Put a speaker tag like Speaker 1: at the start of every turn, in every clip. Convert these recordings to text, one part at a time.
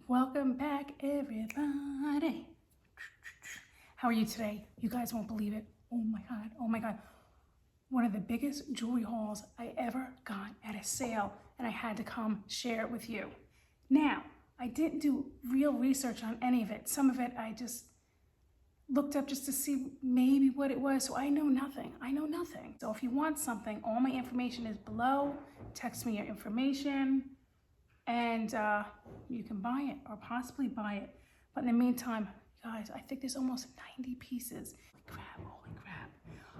Speaker 1: Welcome back, everybody. How are you today? You guys won't believe it. Oh my God, oh my God. One of the biggest jewelry hauls I ever got at a sale, and I had to come share it with you. Now, I didn't do real research on any of it. Some of it I just looked up just to see maybe what it was, so I know nothing. So if you want something, all my information is below. Text me your information. And you can buy it or possibly buy it. But in the meantime, guys, I think there's almost 90 pieces. Holy crap.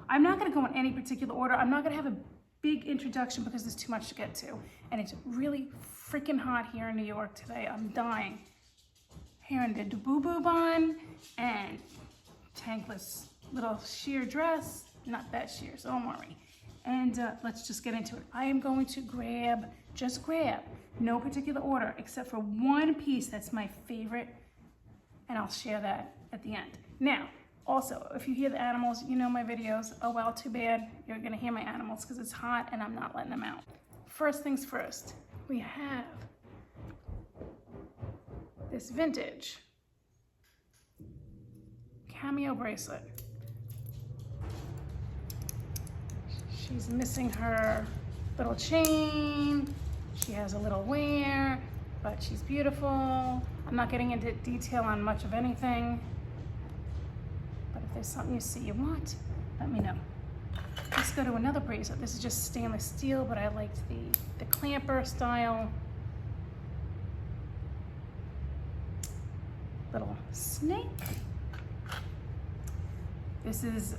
Speaker 1: I'm not gonna go in any particular order. I'm not gonna have a big introduction because there's too much to get to. And it's really freaking hot here in New York today. I'm dying. Here in the boo-boo bun and tankless little sheer dress. Not that sheer, so don't worry. And let's just get into it. I am going to just grab, no particular order, except for one piece that's my favorite, and I'll share that at the end. Now, also, if you hear the animals, you know my videos. Oh well, too bad. You're gonna hear my animals because it's hot and I'm not letting them out. First things first, we have this vintage cameo bracelet. She's missing her little chain. She has a little wear, but she's beautiful. I'm not getting into detail on much of anything, but if there's something you see you want, let me know. Let's go to another bracelet. This is just stainless steel, but I liked the clamper style. Little snake. This is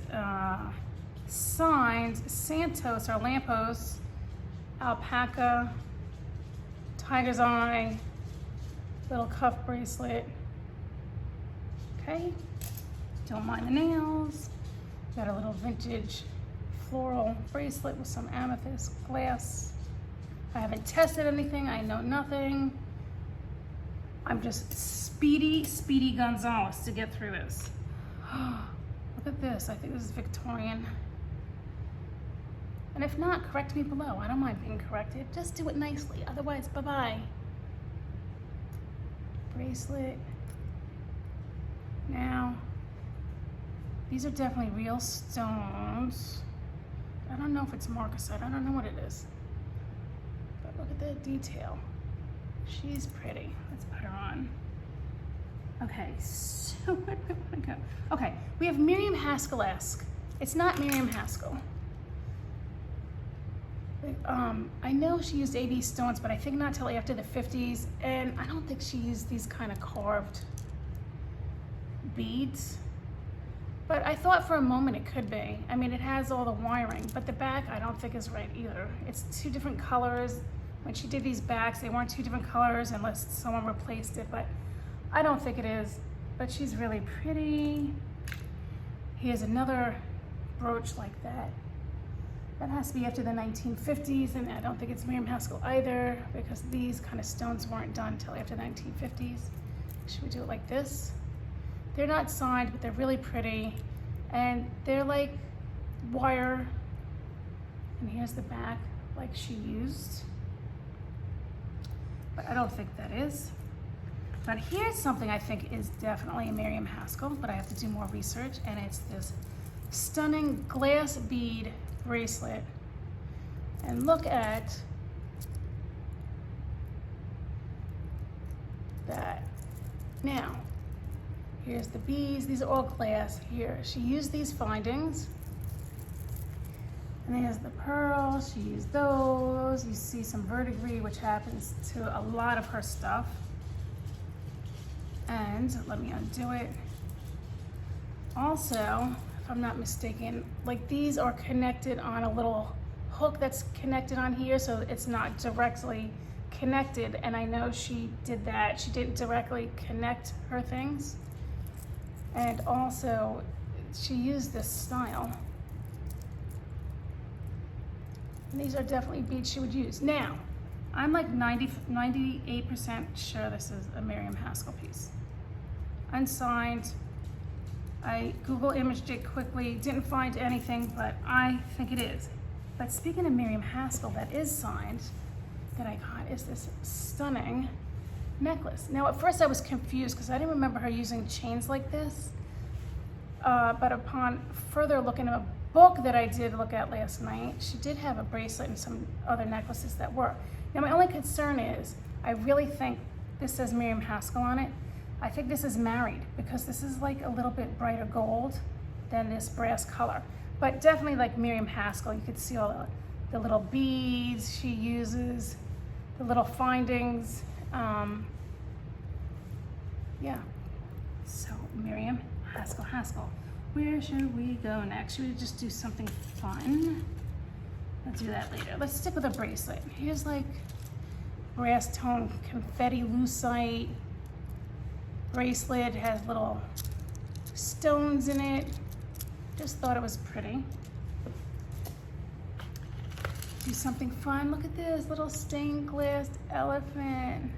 Speaker 1: signed Santos or Lampos, alpaca, tiger's eye, little cuff bracelet. Okay, don't mind the nails. Got a little vintage floral bracelet with some amethyst glass. I haven't tested anything, I know nothing. I'm just Speedy Gonzalez to get through this. Look at this, I think this is Victorian. And if not, correct me below. I don't mind being corrected. Just do it nicely. Otherwise, bye-bye. Bracelet. Now, these are definitely real stones. I don't know if it's marcasite. I don't know what it is. But look at that detail. She's pretty. Let's put her on. Okay, so where do I want to go? Okay, we have Miriam Haskell-esque. It's not Miriam Haskell. I know she used AB stones, but I think not till after the 50s, and I don't think she used these kind of carved beads. But I thought for a moment it could be. I mean, it has all the wiring, but the back I don't think is right either. It's two different colors. When she did these backs, they weren't two different colors unless someone replaced it, but I don't think it is. But she's really pretty. Here's another brooch like that. That has to be after the 1950s, and I don't think it's Miriam Haskell either, because these kind of stones weren't done until after the 1950s. Should we do it like this? They're not signed, but they're really pretty, and they're like wire, and here's the back like she used, but I don't think that is. But here's something I think is definitely a Miriam Haskell, but I have to do more research, and it's this stunning glass bead bracelet. And look at that. Now, here's the beads. These are all glass. Here, she used these findings. And there's the pearls. She used those. You see some verdigris, which happens to a lot of her stuff. And let me undo it. Also, if I'm not mistaken, like these are connected on a little hook that's connected on here, so it's not directly connected. And I know she did that. She didn't directly connect her things. And also, she used this style. And these are definitely beads she would use. Now, I'm like 98% sure this is a Miriam Haskell piece. Unsigned. I Google imaged it quickly, didn't find anything, but I think it is. But speaking of Miriam Haskell that is signed, that I got is this stunning necklace. Now at first I was confused because I didn't remember her using chains like this. But upon further look in a book that I did look at last night, she did have a bracelet and some other necklaces that were. Now my only concern is, I really think this says Miriam Haskell on it. I think this is married because this is like a little bit brighter gold than this brass color. But definitely like Miriam Haskell, you could see all the little beads she uses, the little findings. Yeah, so Miriam Haskell. Where should we go next? Should we just do something fun? Let's do that later. Let's stick with a bracelet. Here's like brass tone confetti lucite bracelet. It has little stones in it. Just thought it was pretty. Do something fun. Look at this little stained glass elephant.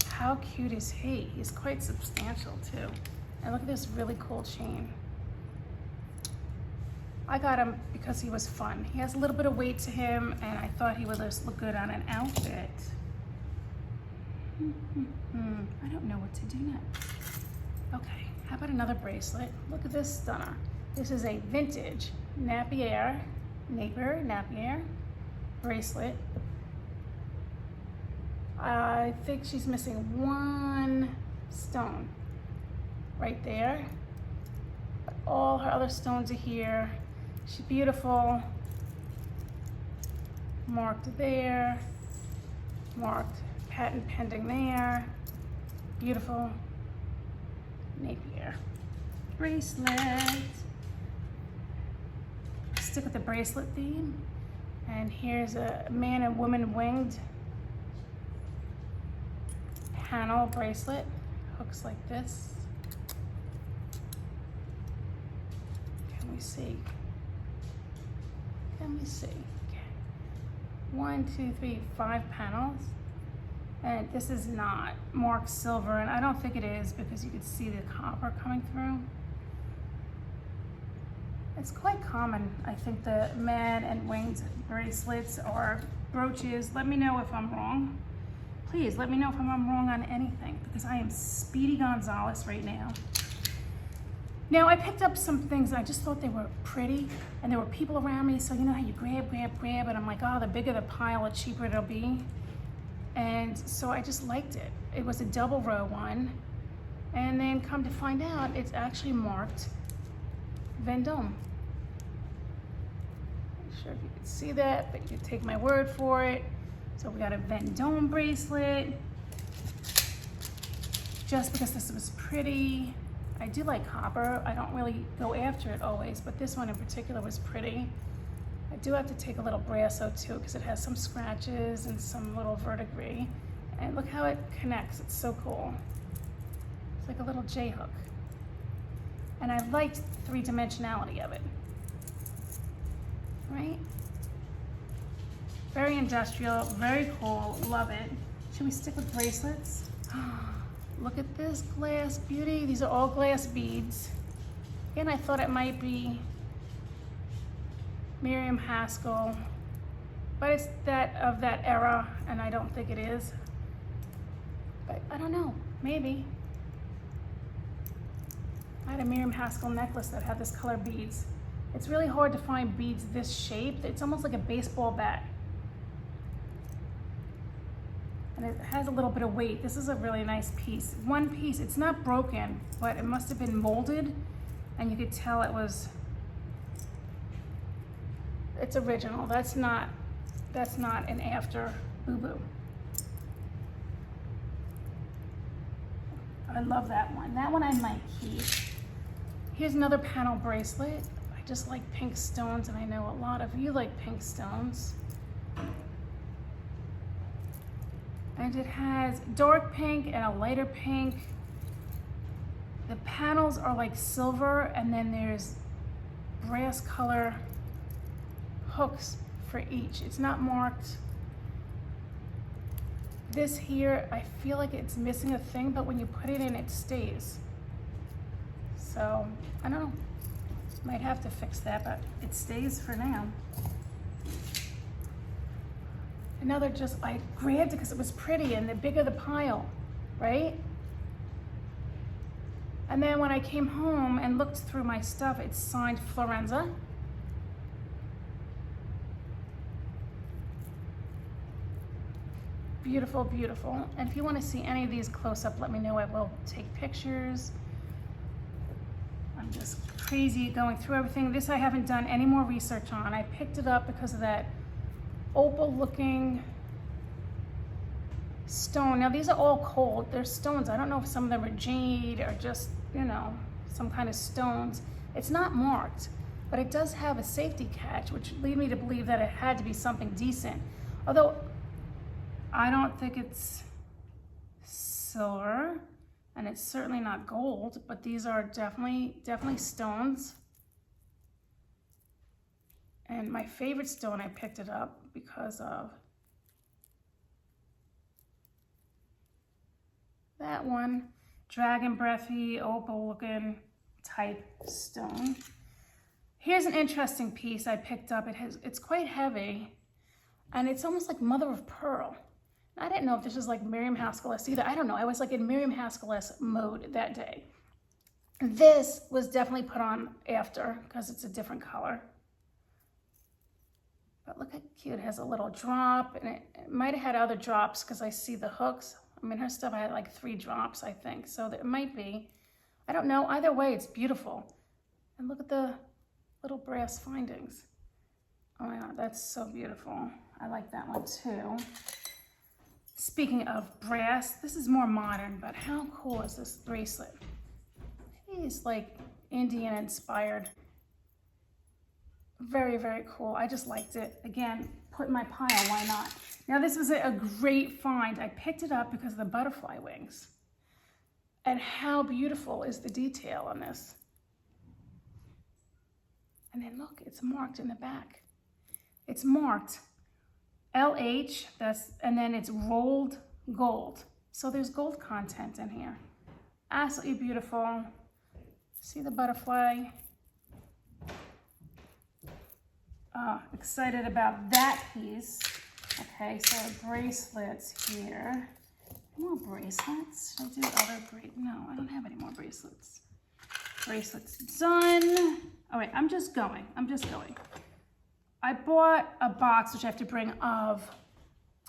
Speaker 1: How cute is he? He's quite substantial too. And look at this really cool chain. I got him because he was fun. He has a little bit of weight to him and I thought he would just look good on an outfit. I don't know what to do next. Okay, how about another bracelet? Look at this stunner. This is a vintage Napier bracelet. I think she's missing one stone right there. But all her other stones are here. She's beautiful. Marked there. Marked patent pending there. Beautiful Napier bracelet. Stick with the bracelet theme. And here's a man and woman winged panel bracelet. Hooks like this. Can we see? Okay. 1, 2, 3, 5 panels. And this is not marked silver, and I don't think it is because you can see the copper coming through. It's quite common, I think, the man and winged bracelets or brooches. Let me know if I'm wrong. Please let me know if I'm wrong on anything because I am Speedy Gonzalez right now. Now I picked up some things and I just thought they were pretty and there were people around me, so you know how you grab, and I'm like, oh, the bigger the pile, the cheaper it'll be. And so I just liked it. It was a double row one. And then come to find out, it's actually marked Vendome. Not sure if you can see that, but you can take my word for it. So we got a Vendome bracelet. Just because this was pretty. I do like copper. I don't really go after it always, but this one in particular was pretty. I do have to take a little brasso too because it has some scratches and some little verdigris. And look how it connects. It's so cool. It's like a little J-hook. And I liked the three-dimensionality of it. Right? Very industrial, very cool, love it. Should we stick with bracelets? Look at this glass beauty. These are all glass beads. Again, I thought it might be Miriam Haskell, but it's that of that era, and I don't think it is. But I don't know, maybe. I had a Miriam Haskell necklace that had this color beads. It's really hard to find beads this shape. It's almost like a baseball bat. And it has a little bit of weight. This is a really nice piece. One piece, it's not broken, but it must have been molded, and you could tell it's original. That's not an after boo-boo. I love that one. That one I might keep. Here's another panel bracelet. I just like pink stones, and I know a lot of you like pink stones. And it has dark pink and a lighter pink. The panels are like silver, and then there's brass color hooks for each. It's not marked. This here, I feel like it's missing a thing, but when you put it in, it stays. So, I don't know. Might have to fix that, but it stays for now. Another just, I grabbed it because it was pretty, and the bigger the pile, right? And then when I came home and looked through my stuff, it's signed Florenza. Beautiful, beautiful. And if you want to see any of these close up, let me know. I will take pictures. I'm just crazy going through everything. This I haven't done any more research on. I picked it up because of that opal looking stone. Now these are all cold. They're stones. I don't know if some of them are jade or just, you know, some kind of stones. It's not marked, but it does have a safety catch, which lead me to believe that it had to be something decent. Although I don't think it's silver, and it's certainly not gold, but these are definitely stones. And my favorite stone, I picked it up because of that one, dragon breathy, opal looking type stone. Here's an interesting piece I picked up. It's quite heavy, and it's almost like mother of pearl. I didn't know if this was like Miriam Haskell-esque either. I don't know. I was like in Miriam Haskell-esque mode that day. This was definitely put on after because it's a different color. But look how cute. It has a little drop, and it might have had other drops because I see the hooks. I mean, her stuff I had like 3 drops, I think. So it might be. I don't know. Either way, it's beautiful. And look at the little brass findings. Oh my God, that's so beautiful. I like that one too. Speaking of brass, this is more modern, but how cool is this bracelet? It's like Indian inspired. Very, very cool. I just liked it. Again, put in my pile, why not? Now this was a great find. I picked it up because of the butterfly wings. And how beautiful is the detail on this? And then look, it's marked in the back. It's marked LH, and then it's rolled gold. So there's gold content in here. Absolutely beautiful. See the butterfly? Excited about that piece. Okay, so bracelets here. More bracelets? Should I do other No, I don't have any more bracelets. Bracelets done. All right, I'm just going. I bought a box, which I have to bring, of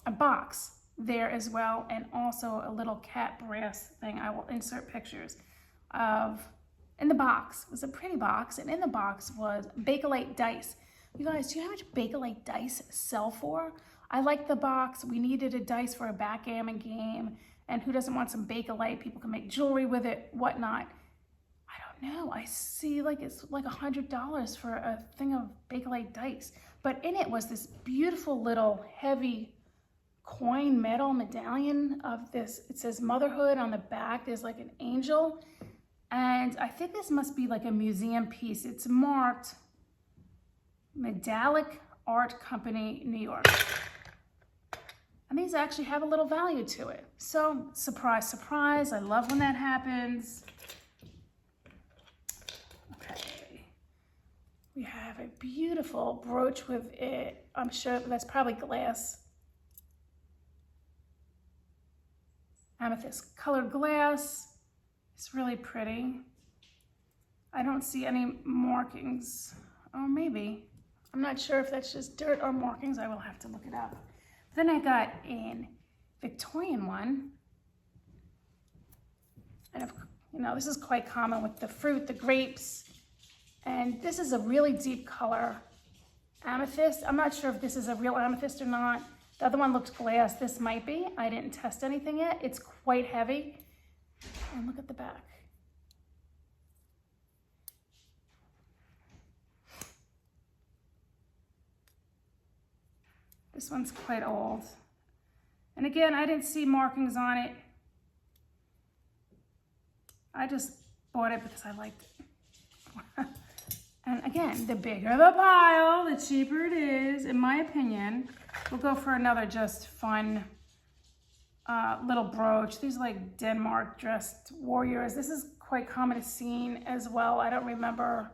Speaker 1: a box there as well, and also a little cat brass thing. I will insert pictures of in the box. It was a pretty box, and in the box was Bakelite dice. You guys, do you know how much Bakelite dice sell for? I like the box. We needed a dice for a backgammon game, and who doesn't want some Bakelite? People can make jewelry with it, whatnot. I don't know. I see like it's like $100 for a thing of Bakelite dice. But in it was this beautiful little heavy coin metal medallion of this. It says motherhood on the back. There's like an angel. And I think this must be like a museum piece. It's marked Medallic Art Company, New York. And these actually have a little value to it. So surprise, surprise. I love when that happens. We have a beautiful brooch with it. I'm sure that's probably glass. Amethyst colored glass. It's really pretty. I don't see any markings. Oh, maybe. I'm not sure if that's just dirt or markings. I will have to look it up. Then I got an Victorian one. And you know, this is quite common with the fruit, the grapes. And this is a really deep color amethyst. I'm not sure if this is a real amethyst or not. The other one looked glass. This might be. I didn't test anything yet. It's quite heavy. And look at the back. This one's quite old. And again, I didn't see markings on it. I just bought it because I liked it. And again, the bigger the pile, the cheaper it is, in my opinion. We'll go for another just fun little brooch. These are like Denmark dressed warriors. This is quite common to see as well. I don't remember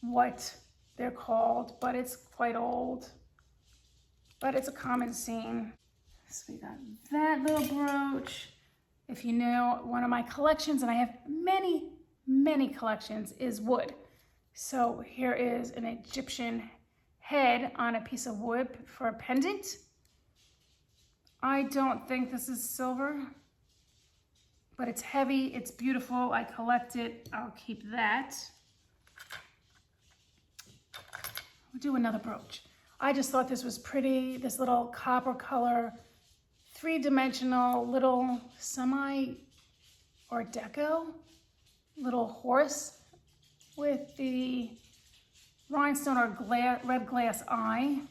Speaker 1: what they're called, but it's quite old. but it's a common scene. So we got that little brooch. If you know, one of my collections, and I have many, many collections, is wood. So here is an Egyptian head on a piece of wood for a pendant. I don't think this is silver, but it's heavy, it's beautiful. I collect it, I'll keep that. We'll do another brooch. I just thought this was pretty, this little copper color, three-dimensional little semi-Art Deco little horse with the rhinestone or red glass eye.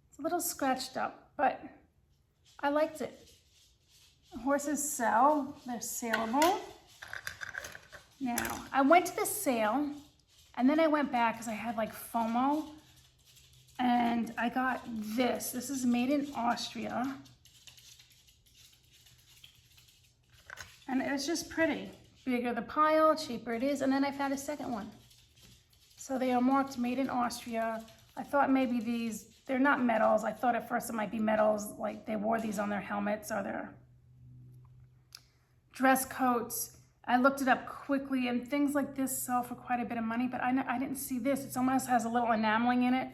Speaker 1: It's a little scratched up, but I liked it. Horses sell, they're saleable. Now, I went to the sale and then I went back because I had like FOMO and I got this. This is made in Austria. And it's just pretty. Bigger the pile, cheaper it is. And then I found a second one. So they are marked made in Austria. I thought maybe these, they're not metals. I thought at first it might be metals, like they wore these on their helmets or their dress coats. I looked it up quickly and things like this sell for quite a bit of money, but I didn't see this. It almost has a little enameling in it.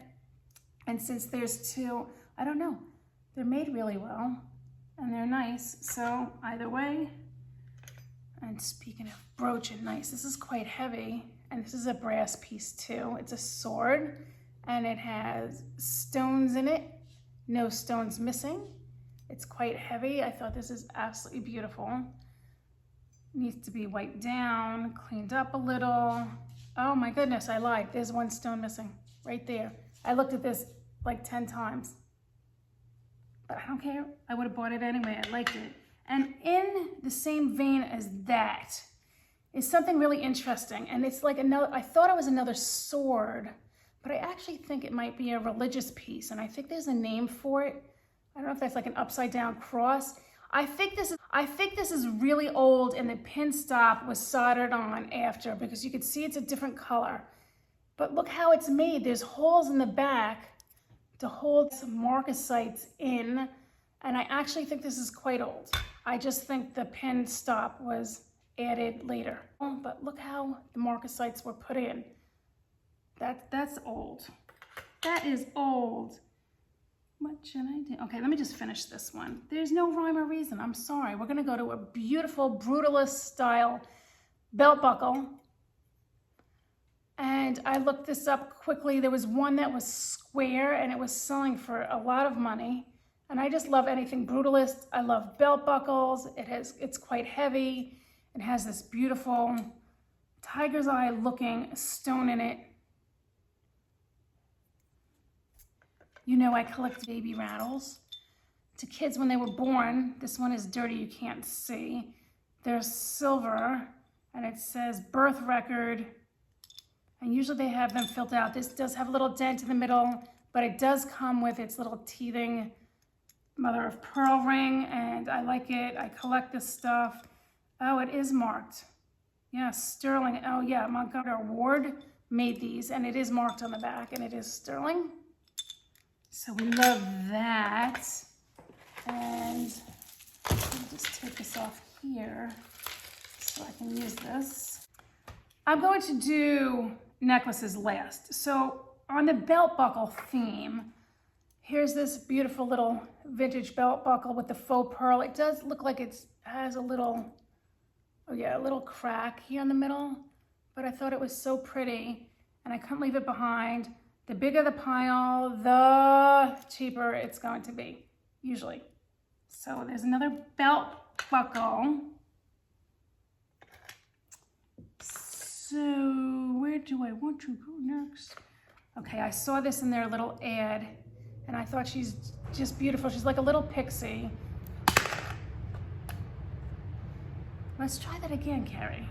Speaker 1: And since there's two, I don't know, they're made really well and they're nice. So either way, and speaking of brooch and nice, this is quite heavy and this is a brass piece too. It's a sword and it has stones in it, no stones missing. It's quite heavy. I thought this is absolutely beautiful. Needs to be wiped down, cleaned up a little. Oh my goodness, I lied. There's one stone missing right there. I looked at this like 10 times, but I don't care. I would have bought it anyway. I liked it. And in the same vein as that is something really interesting. And it's like another, I thought it was another sword, but I actually think it might be a religious piece. And I think there's a name for it. I don't know if that's like an upside down cross. I think this is really old and the pin stop was soldered on after because you could see it's a different color. But look how it's made. There's holes in the back to hold some marcasites in. And I actually think this is quite old. I just think the pin stop was added later. But look how the marcasites were put in. That's old. That is old. What should I do? Okay, let me just finish this one. There's no rhyme or reason. I'm sorry. We're gonna go to a beautiful brutalist style belt buckle. And I looked this up quickly. There was one that was square and it was selling for a lot of money. And I just love anything brutalist. I love belt buckles. It's quite heavy. It has this beautiful tiger's eye looking stone in it. You know I collect baby rattles. To kids when they were born, this one is dirty, you can't see. They're silver and it says birth record. And usually they have them filled out. This does have a little dent in the middle, but it does come with its little teething mother of pearl ring, and I like it. I collect this stuff. Oh, it is marked. Yeah, sterling. Oh yeah, Montgomery Ward made these, and it is marked on the back, and it is sterling. So we love that. And let me just take this off here so I can use this. I'm going to do necklaces last. So on the belt buckle theme, here's this beautiful little vintage belt buckle with the faux pearl. It does look like it has a little, oh yeah, a little crack here in the middle, but I thought it was so pretty and I couldn't leave it behind. The bigger the pile, the cheaper it's going to be, usually. So there's another belt buckle. So where do I want to go next? Okay, I saw this in their little ad and I thought she's just beautiful. She's like a little pixie. Let's try that again, Carrie.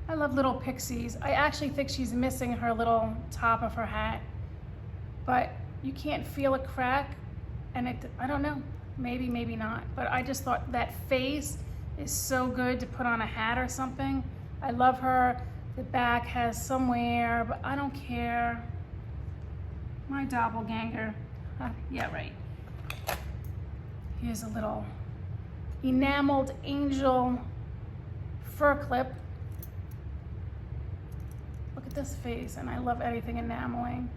Speaker 1: I love little pixies. I actually think she's missing her little top of her hat, but you can't feel a crack and I don't know, maybe, maybe not. But I just thought that face is so good to put on a hat or something. I love her. The back has some wear, but I don't care. My doppelganger. Yeah, right. Here's a little enameled angel fur clip. Look at this face, and I love anything enameling.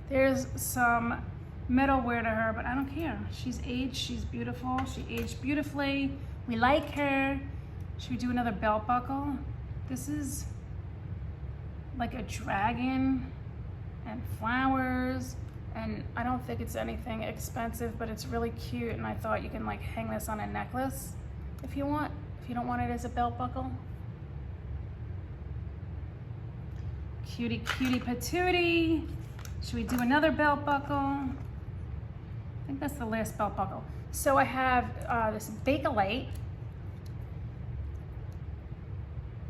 Speaker 1: There's some metalware to her, but I don't care. She's aged, she's beautiful, she aged beautifully. We like her. Should we do another belt buckle? This is like a dragon and flowers, and I don't think it's anything expensive, but it's really cute, and I thought you can like hang this on a necklace if you want, if you don't want it as a belt buckle. Cutie, cutie patootie. Should we do another belt buckle? I think that's the last belt buckle. So I have this Bakelite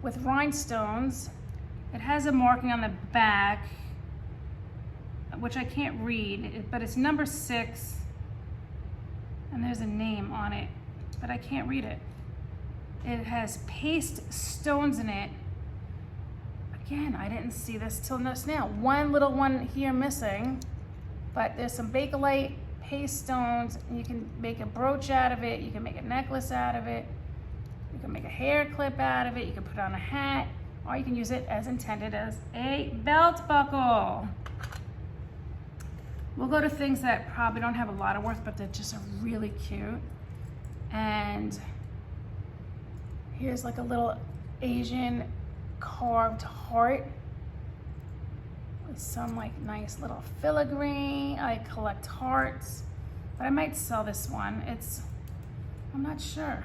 Speaker 1: with rhinestones. It has a marking on the back, which I can't read, but it's number 6, and there's a name on it, but I can't read it. It has paste stones in it. Again, I didn't see this till just now. One little one here missing, but there's some Bakelite paste stones, and you can make a brooch out of it, you can make a necklace out of it, you can make a hair clip out of it, you can put on a hat, or you can use it as intended as a belt buckle. We'll go to things that probably don't have a lot of worth, but they're just really cute. And here's like a little Asian carved heart with some like nice little filigree. I collect hearts, but I might sell this one. I'm not sure.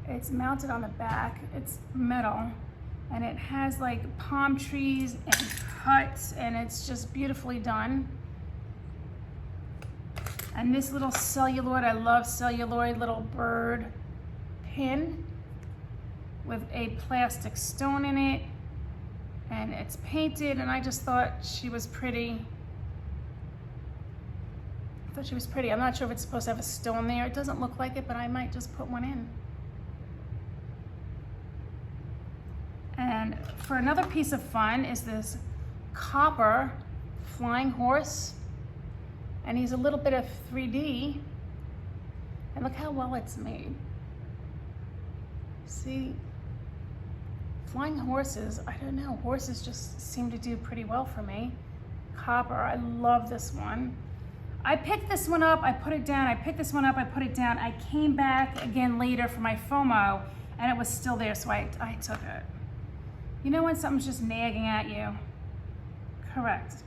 Speaker 1: It's mounted on the back. It's metal, and it has like palm trees and cuts, and it's just beautifully done. And this little celluloid, I love celluloid, little bird pin with a plastic stone in it, and it's painted, and I just thought she was pretty. I'm not sure if it's supposed to have a stone there. It doesn't look like it, but I might just put one in. And for another piece of fun is this copper flying horse, and he's a little bit of 3D, and look how well it's made. See, flying horses, I don't know, horses just seem to do pretty well for me. Copper, I love this one. I picked this one up, I put it down, I picked this one up, I put it down. I came back again later for my FOMO, and it was still there, so I took it. You know when something's just nagging at you? Correct.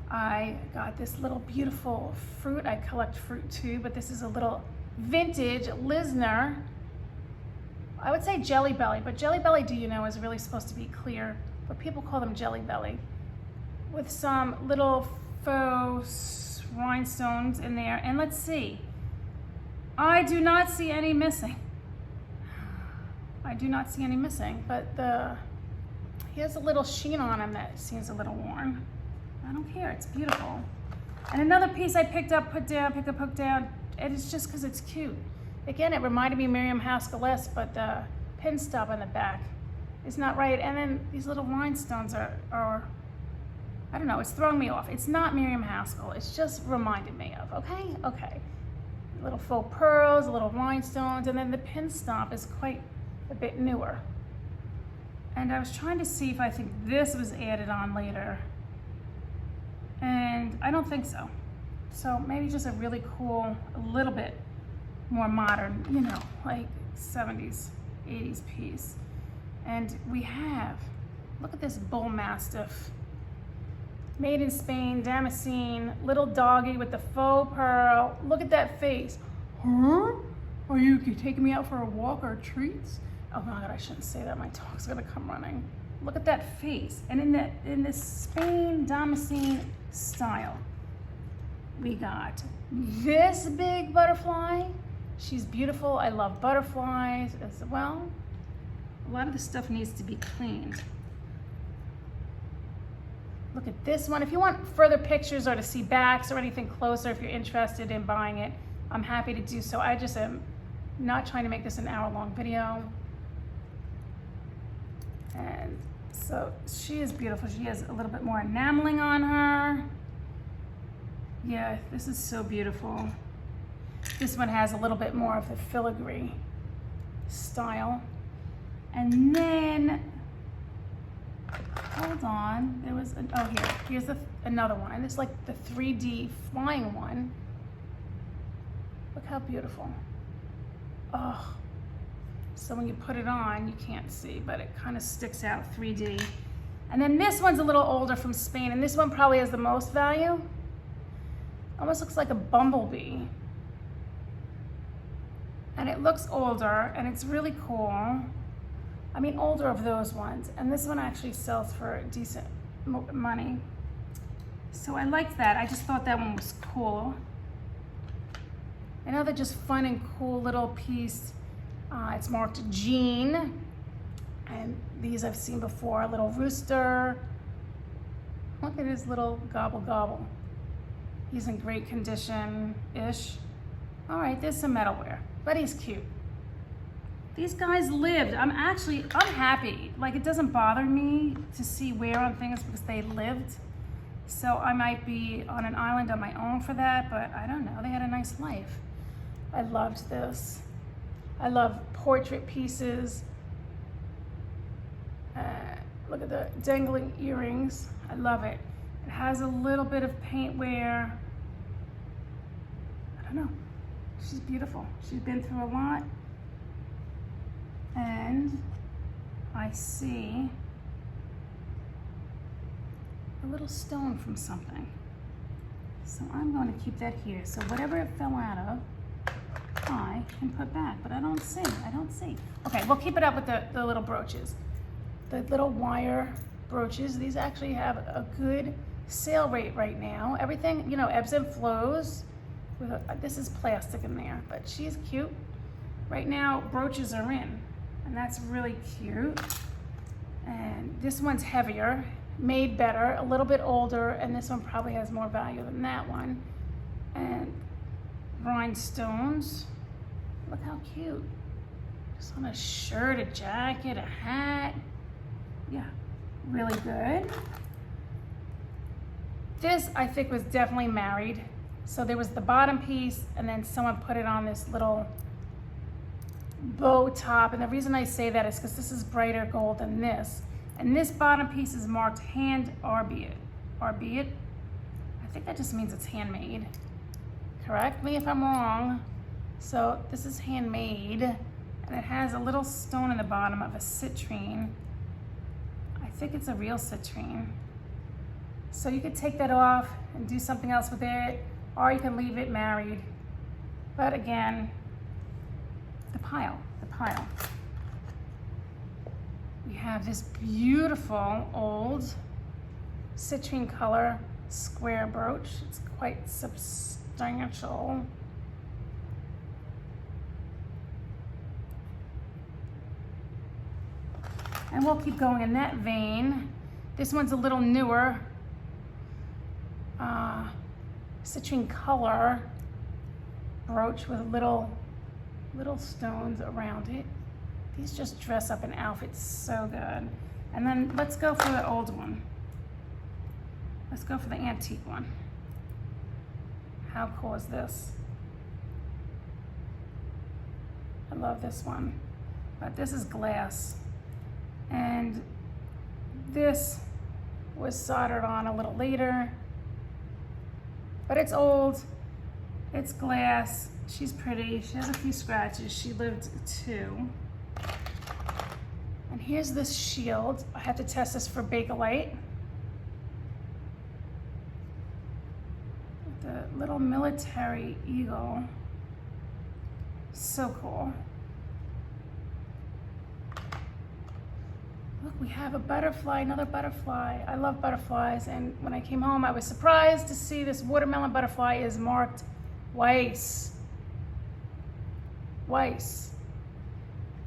Speaker 1: I got this little beautiful fruit. I collect fruit too, but this is a little vintage Lisner. I would say Jelly Belly, but Jelly Belly, do you know, is really supposed to be clear, but people call them Jelly Belly, with some little faux rhinestones in there. And let's see, I do not see any missing. I do not see any missing, but he has a little sheen on him that seems a little worn. I don't care, it's beautiful. And another piece I picked up, put down, picked up, hooked down, and it's just because it's cute. Again, it reminded me of Miriam Haskell-esque, but the pin stop on the back is not right. And then these little rhinestones are, I don't know, it's throwing me off. It's not Miriam Haskell, it's just reminded me of, okay? Okay. Little faux pearls, little rhinestones, and then the pin stop is quite a bit newer. And I was trying to see if I think this was added on later, and I don't think so. So maybe just a really cool, a little bit more modern, you know, like 70s, 80s piece. And we have, look at this bull mastiff. Made in Spain, Damascene, little doggy with the faux pearl. Look at that face. Huh? Are you taking me out for a walk or treats? Oh my God, I shouldn't say that. My dog's gonna come running. Look at that face. And in this Spain, Damascene style, we got this big butterfly. She's beautiful. I love butterflies as well. A lot of the stuff needs to be cleaned. Look at this one. If you want further pictures or to see backs or anything closer, if you're interested in buying it, I'm happy to do so. I just am not trying to make this an hour-long video. And so she is beautiful. She has a little bit more enameling on her. Yeah, this is so beautiful. This one has a little bit more of the filigree style. And then, hold on, there was, here's another one. And it's like the 3D flying one. Look how beautiful. Oh, so when you put it on, you can't see, but it kind of sticks out 3D. And then this one's a little older from Spain, and this one probably has the most value. Almost looks like a bumblebee. And it looks older, and it's really cool. I mean, older of those ones. And this one actually sells for decent money. So I liked that. I just thought that one was cool. Another just fun and cool little piece. It's marked Jean. And these I've seen before. A little rooster. Look at his little gobble gobble. He's in great condition-ish. All right, there's some metalware, but he's cute. These guys lived. I'm happy. Like, it doesn't bother me to see wear on things because they lived. So I might be on an island on my own for that, but I don't know. They had a nice life. I loved this. I love portrait pieces. Look at the dangling earrings. I love it. It has a little bit of paint wear. I don't know. She's beautiful. She's been through a lot. And I see a little stone from something. So I'm going to keep that here. So whatever it fell out of, I can put back, but I don't see. Okay, we'll keep it up with the little brooches. The little wire brooches. These actually have a good sale rate right now. Everything, you know, ebbs and flows. This is plastic in there, but she's cute. Right now, brooches are in, and that's really cute. And this one's heavier, made better, a little bit older, and this one probably has more value than that one. And rhinestones. Look how cute. Just on a shirt, a jacket, a hat. Yeah, really good. This, I think, was definitely married. So there was the bottom piece, and then someone put it on this little bow top. And the reason I say that is because this is brighter gold than this. And this bottom piece is marked hand arbeit. Arbeit? I think that just means it's handmade. Correct me if I'm wrong. So this is handmade, and it has a little stone in the bottom of a citrine. I think it's a real citrine. So you could take that off and do something else with it, or you can leave it married. But again, the pile. We have this beautiful old citrine color square brooch. It's quite substantial. And we'll keep going in that vein. This one's a little newer. Citrine color brooch with little stones around it. These just dress up an outfit so good. And then let's go for the old one. Let's go for the antique one. How cool is this? I love this one, but this is glass. And this was soldered on a little later, but it's old, it's glass. She's pretty, she has a few scratches. She lived too. And here's this shield. I have to test this for Bakelite. The little military eagle. So cool. Look, we have a butterfly, another butterfly. I love butterflies, and when I came home, I was surprised to see this watermelon butterfly is marked Weiss. Weiss.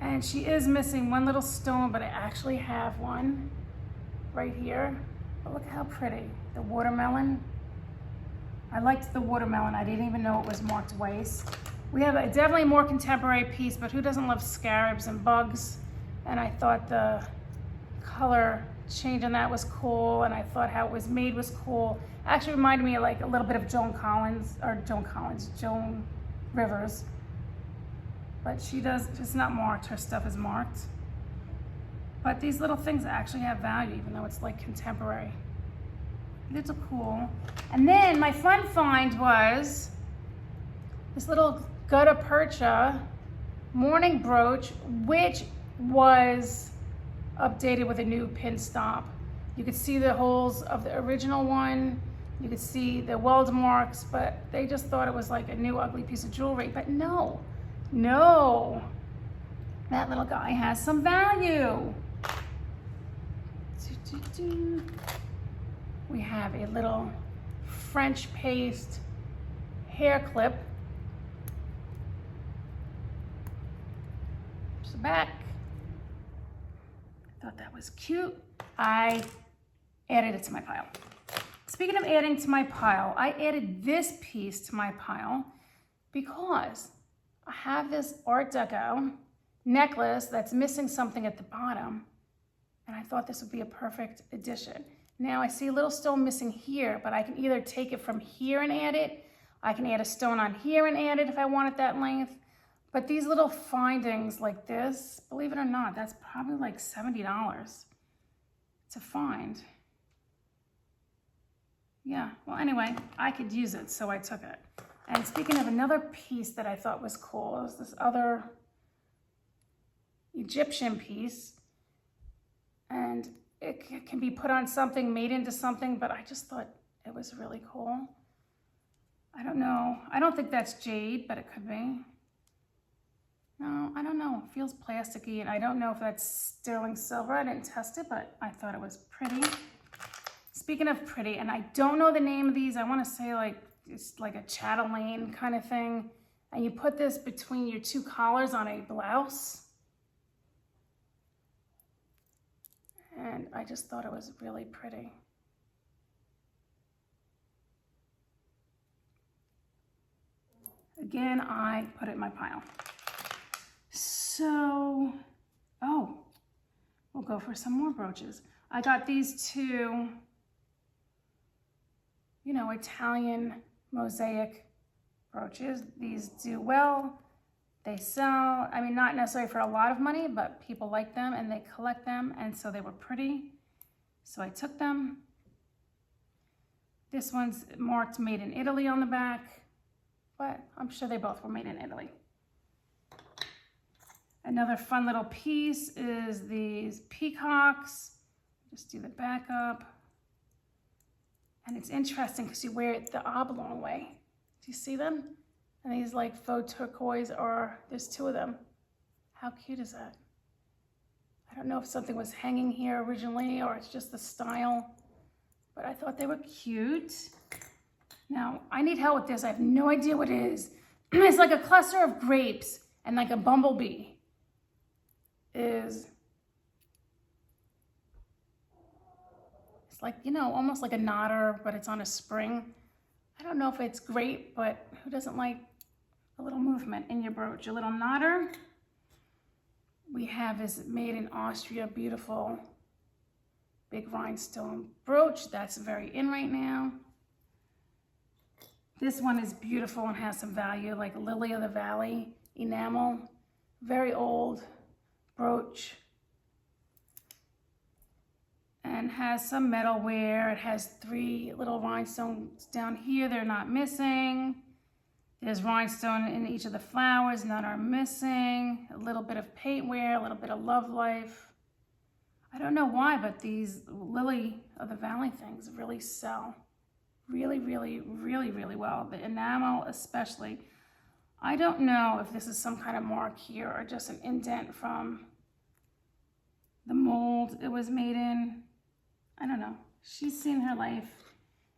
Speaker 1: And she is missing one little stone, but I actually have one right here. But look how pretty, the watermelon. I liked the watermelon. I didn't even know it was marked Weiss. We have a definitely more contemporary piece, but who doesn't love scarabs and bugs? And I thought the color change on that was cool, and I thought how it was made was cool. Actually reminded me of like a little bit of Joan Rivers. But she does, it's not marked, her stuff is marked. But these little things actually have value, even though it's like contemporary. These are cool. And then my fun find was this little gutta percha morning brooch, which was updated with a new pin stop. You could see the holes of the original one. You could see the weld marks, but they just thought it was like a new ugly piece of jewelry. But no, that little guy has some value. We have a little French paste hair clip. There's the back. I thought that was cute. I added it to my pile. Speaking of adding to my pile, I added this piece to my pile because I have this Art Deco necklace that's missing something at the bottom, and I thought this would be a perfect addition. Now I see a little stone missing here, but I can either take it from here and add it. I can add a stone on here and add it if I want it that length. But these little findings like this, believe it or not, that's probably like $70 to find. Yeah, well anyway, I could use it, so I took it. And speaking of another piece that I thought was cool, it was this other Egyptian piece. And it can be put on something, made into something, but I just thought it was really cool. I don't know. I don't think that's jade, but it could be. No, I don't know. It feels plasticky, and I don't know if that's sterling silver. I didn't test it, but I thought it was pretty. Speaking of pretty, and I don't know the name of these, I want to say like it's like a chatelaine kind of thing. And you put this between your two collars on a blouse. And I just thought it was really pretty. Again, I put it in my pile. So, we'll go for some more brooches. I got these two, Italian mosaic brooches. These do well. They sell, not necessarily for a lot of money, but people like them and they collect them, and so they were pretty. So I took them. This one's marked made in Italy on the back, but I'm sure they both were made in Italy. Another fun little piece is these peacocks. Just do the back up. And it's interesting because you wear it the oblong way. Do you see them? And these like faux turquoise, or there's two of them. How cute is that? I don't know if something was hanging here originally or it's just the style, but I thought they were cute. Now, I need help with this. I have no idea what it is. It's like a cluster of grapes and like a bumblebee it's like, almost like a nodder, but it's on a spring. I don't know if it's great, but who doesn't like a little movement in your brooch? A little nodder. We have this made in Austria, beautiful big rhinestone brooch. That's very in right now. This one is beautiful and has some value, like Lily of the Valley enamel. Very old brooch. And has some metal wear. It has 3 little rhinestones down here. They're not missing. There's rhinestone in each of the flowers. None are missing. A little bit of paint wear, a little bit of love life. I don't know why, but these Lily of the Valley things really sell. Really, really, really, really well. The enamel especially. I don't know if this is some kind of mark here or just an indent from the mold it was made in. I don't know. She's seen her life.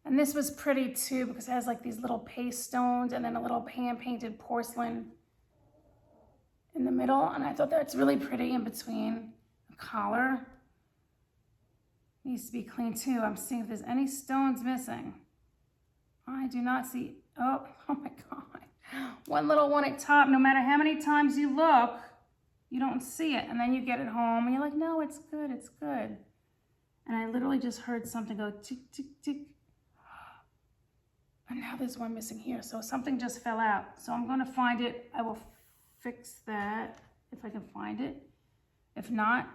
Speaker 1: And this was pretty too because it has like these little paste stones and then a little hand-painted porcelain in the middle. And I thought that's really pretty in between the collar. Needs to be clean too. I'm seeing if there's any stones missing. I do not see. Oh my God. One little one at top. No matter how many times you look, you don't see it. And then you get it home and you're like, no, it's good, it's good. And I literally just heard something go tick, tick, tick. And now there's one missing here. So something just fell out. So I'm gonna find it. I will fix that if I can find it. If not,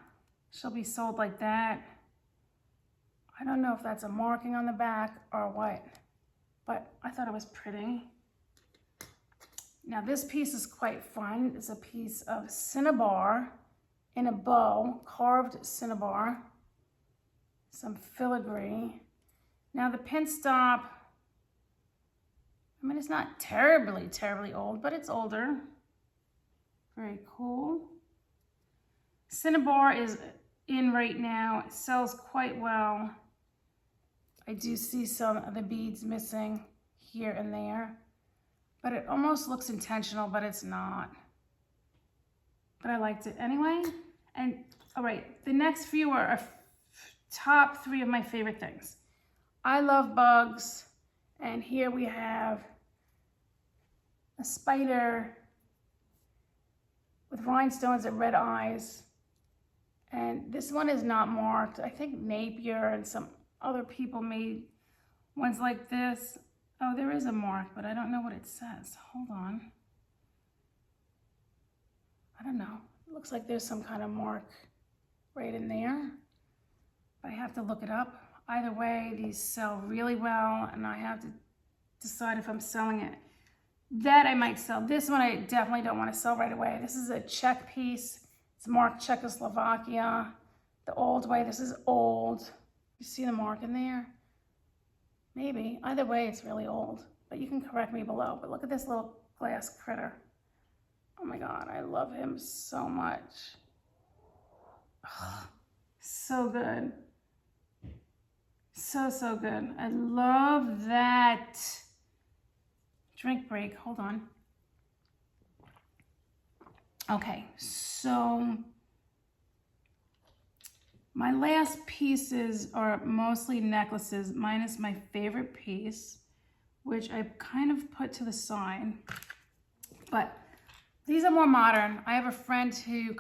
Speaker 1: she'll be sold like that. I don't know if that's a marking on the back or what, but I thought it was pretty. Now this piece is quite fun. It's a piece of cinnabar in a bow, carved cinnabar, some filigree. Now the pin stop, I mean, it's not terribly old, but it's older. Very cool. Cinnabar is in right now. It sells quite well. I do see some of the beads missing here and there, but it almost looks intentional, but it's not. But I liked it anyway. And all right, the next few are top 3 of my favorite things. I love bugs, and here we have a spider with rhinestones and red eyes. And this one is not marked. I think Napier and some other people made ones like this. Oh, there is a mark, but I don't know what it says. Hold on. I don't know. It looks like there's some kind of mark right in there, but I have to look it up. Either way, these sell really well, and I have to decide if I'm selling it. That I might sell. This one I definitely don't want to sell right away. This is a Czech piece. It's marked Czechoslovakia, the old way. This is old. You see the mark in there? Maybe. Either way, it's really old, but you can correct me below. But look at this little glass critter. Oh my God, I love him so much. Ugh, so good. So good. I love that. Drink break, hold on. Okay, so my last pieces are mostly necklaces, minus my favorite piece, which I kind of put to the side. But these are more modern. I have a friend who,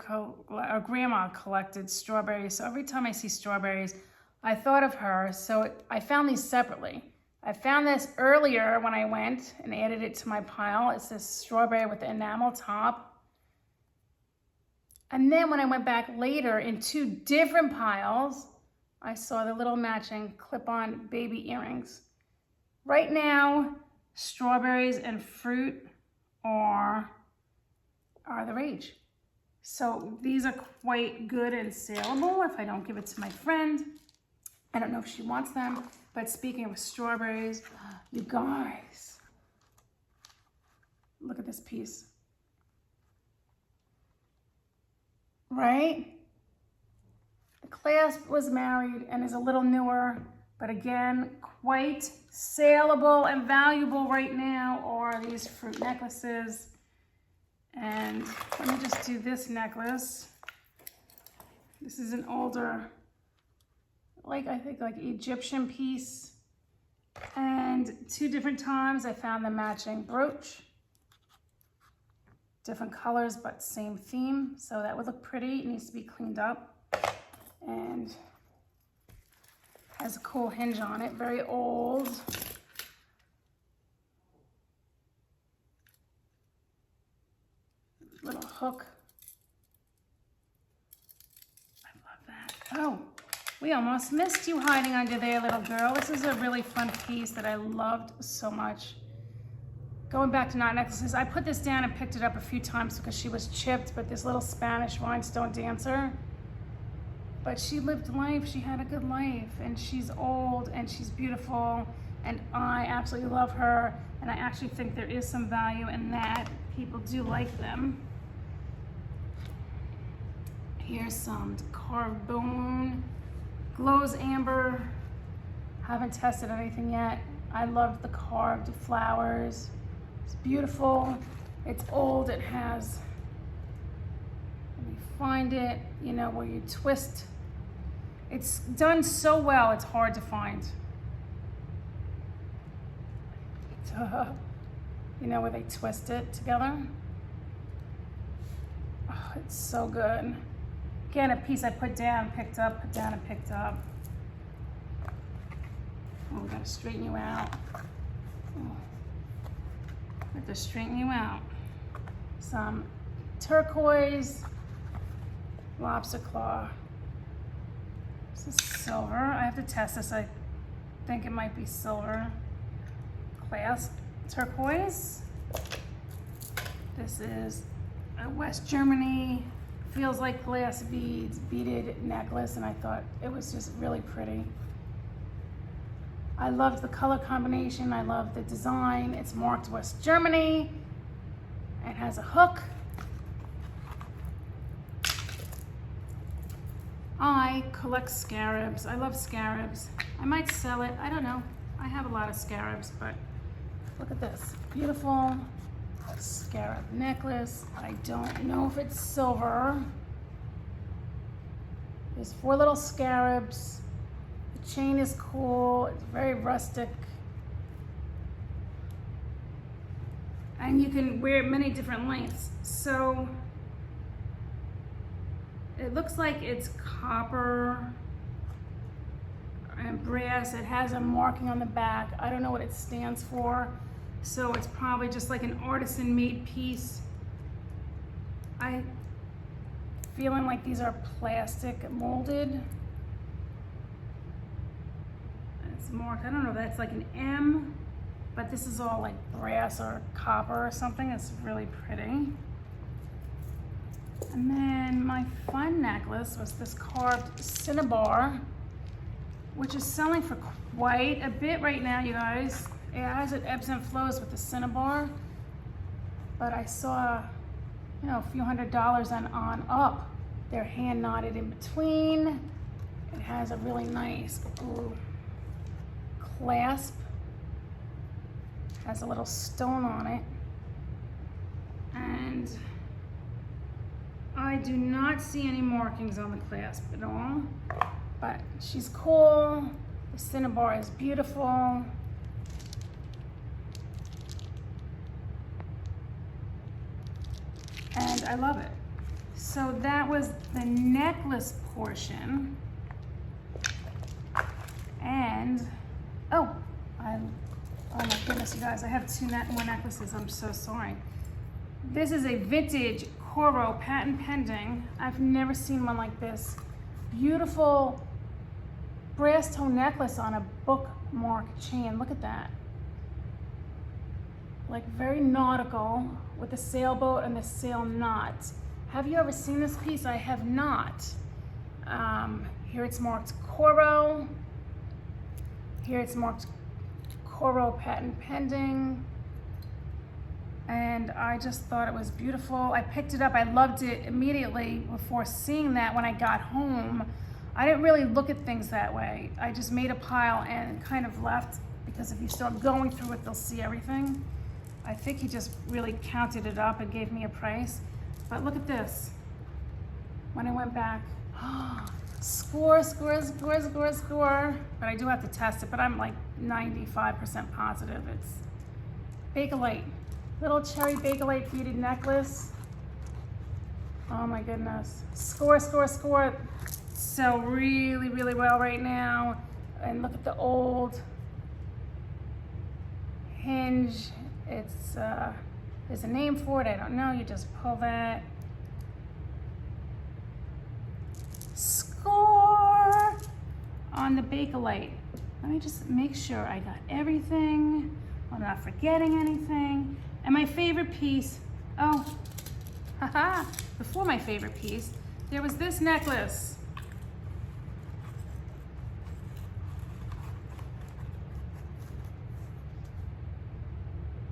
Speaker 1: or grandma collected strawberries. So every time I see strawberries, I thought of her. So I found these separately. I found this earlier when I went and added it to my pile. It's this strawberry with the enamel top. And then when I went back later in 2 different piles, I saw the little matching clip-on baby earrings. Right now, strawberries and fruit are the rage. So these are quite good and saleable if I don't give it to my friend. I don't know if she wants them, but speaking of strawberries, you guys, look at this piece. Right? The clasp was married and is a little newer, but again, quite saleable and valuable right now are these fruit necklaces. And let me just do this necklace. This is an older, I think like Egyptian piece. And 2 different times I found the matching brooch. Different colors, but same theme. So that would look pretty. It needs to be cleaned up. And has a cool hinge on it, very old. Little hook. I love that. Oh, we almost missed you hiding under there, little girl. This is a really fun piece that I loved so much. Going back to knot necklaces, I put this down and picked it up a few times because she was chipped, but this little Spanish rhinestone dancer. But she lived life, she had a good life, and she's old and she's beautiful, and I absolutely love her, and I actually think there is some value in that. People do like them. Here's some carved bone, glows amber. Haven't tested anything yet. I love the carved flowers. It's beautiful. It's old. It has, let me find it, you know, where you twist. It's done so well, it's hard to find. You know, where they twist it together. Oh, it's so good. Again, a piece I put down, picked up, put down and picked up. Oh, we gotta straighten you out. Oh. We have to straighten you out. Some turquoise lobster claw. This is silver. I have to test this. I think it might be silver. Clasp turquoise. This is a West Germany, feels like glass beads, beaded necklace, and I thought it was just really pretty. I loved the color combination. I love the design. It's marked West Germany. It has a hook. I collect scarabs. I love scarabs. I might sell it. I don't know. I have a lot of scarabs, but look at this. Beautiful scarab necklace. I don't know if it's silver. There's 4 little scarabs. The chain is cool. It's very rustic. And you can wear it many different lengths. So it looks like it's copper and brass. It has a marking on the back. I don't know what it stands for. So it's probably just like an artisan made piece. I feeling like these are plastic molded. It's marked, I don't know if that's like an M, but this is all like brass or copper or something. It's really pretty. And then my fun necklace was this carved cinnabar, which is selling for quite a bit right now, you guys. It ebbs and flows with the cinnabar, but I saw, you know, a few $100s and on up. They're hand knotted in between. It has a really nice clasp. Has a little stone on it, and I do not see any markings on the clasp at all, but she's cool. The cinnabar is beautiful. And I love it. So that was the necklace portion. And, oh my goodness, you guys, I have more necklaces. I'm so sorry. This is a vintage Coro patent pending. I've never seen one like this. Beautiful brass toe necklace on a bookmark chain. Look at that. Like very nautical with the sailboat and the sail knot. Have you ever seen this piece? I have not. Here it's marked Coro. Here it's marked Coro patent pending. And I just thought it was beautiful. I picked it up. I loved it immediately before seeing that when I got home. I didn't really look at things that way. I just made a pile and kind of left, because if you start going through it, they'll see everything. I think he just really counted it up and gave me a price. But look at this. When I went back, score. But I do have to test it, but I'm like 95% positive. It's Bakelite. Little cherry Bakelite beaded necklace. Oh my goodness. Score. So really well right now. And look at the old hinge. It's, there's a name for it, I don't know. You just pull that. Score on the Bakelite. Let me just make sure I got everything. I'm not forgetting anything. And my favorite piece, before my favorite piece, there was this necklace.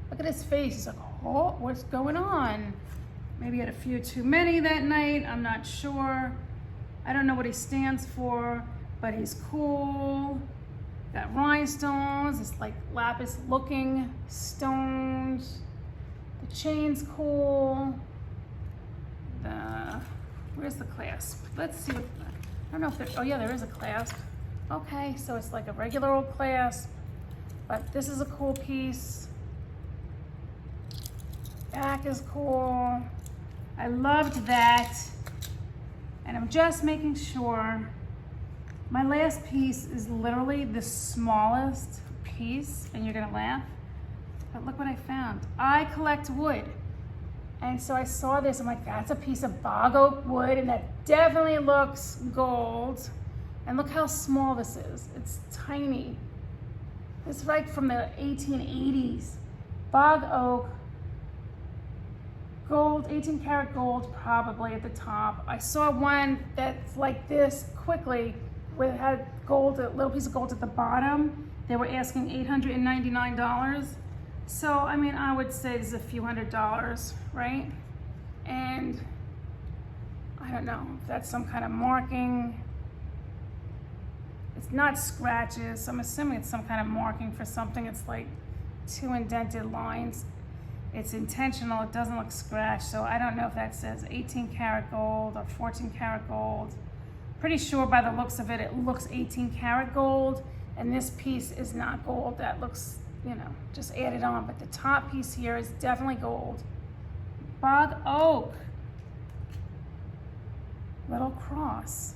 Speaker 1: Look at his face. He's like, oh, what's going on? Maybe he had a few too many that night. I'm not sure. I don't know what he stands for, but he's cool. Got rhinestones. It's like lapis looking stones. The chain's cool. Where's the clasp? Let's see what, I don't know if there, oh yeah, there is a clasp. Okay, so it's like a regular old clasp, but this is a cool piece. Back is cool. I loved that. And I'm just making sure My last piece is literally the smallest piece, and you're gonna laugh, but look what I found. I collect wood. And so I saw this, I'm like, that's a piece of bog oak wood, and that definitely looks gold. And look how small this is. It's tiny. It's like from the 1880s. Bog oak, gold, 18 karat gold probably at the top. I saw one that's like this quickly, where it had gold, a little piece of gold at the bottom. They were asking $899. So, I mean, I would say this is a few $100s, right? And I don't know if that's some kind of marking. It's not scratches, so I'm assuming it's some kind of marking for something. It's like 2 indented lines. It's intentional, it doesn't look scratched, so I don't know if that says 18 karat gold or 14 karat gold. Pretty sure by the looks of it, it looks 18 karat gold, and this piece is not gold. That looks, you know, just added on, but the top piece here is definitely gold. Bog oak. Little cross.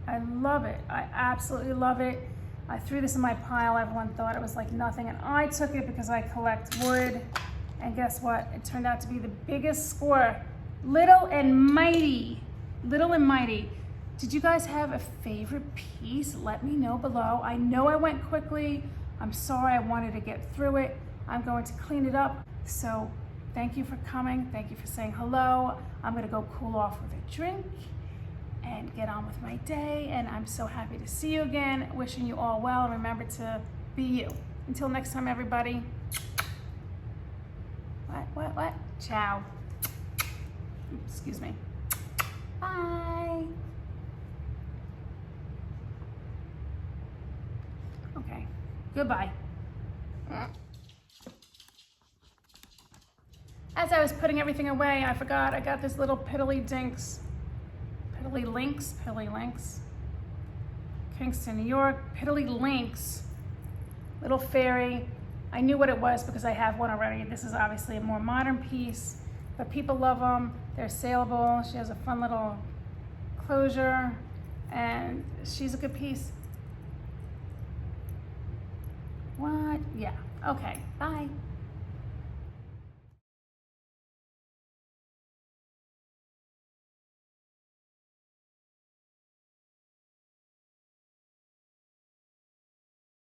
Speaker 1: I love it. I absolutely love it. I threw this in my pile. Everyone thought it was like nothing, and I took it because I collect wood. And guess what? It turned out to be the biggest score. Little and mighty. Little and mighty. Did you guys have a favorite piece? Let me know below. I know I went quickly. I'm sorry, I wanted to get through it. I'm going to clean it up. So thank you for coming. Thank you for saying hello. I'm gonna go cool off with a drink and get on with my day. And I'm so happy to see you again. Wishing you all well. Remember to be you. Until next time, everybody. What? Ciao. Excuse me. Bye. Okay, goodbye. As I was putting everything away, I forgot I got this little piddly links, Kingston, New York, piddly links, little fairy. I knew what it was because I have one already. This is obviously a more modern piece, but people love them. They're saleable. She has a fun little closure, and she's a good piece. What? Yeah. Okay. Bye.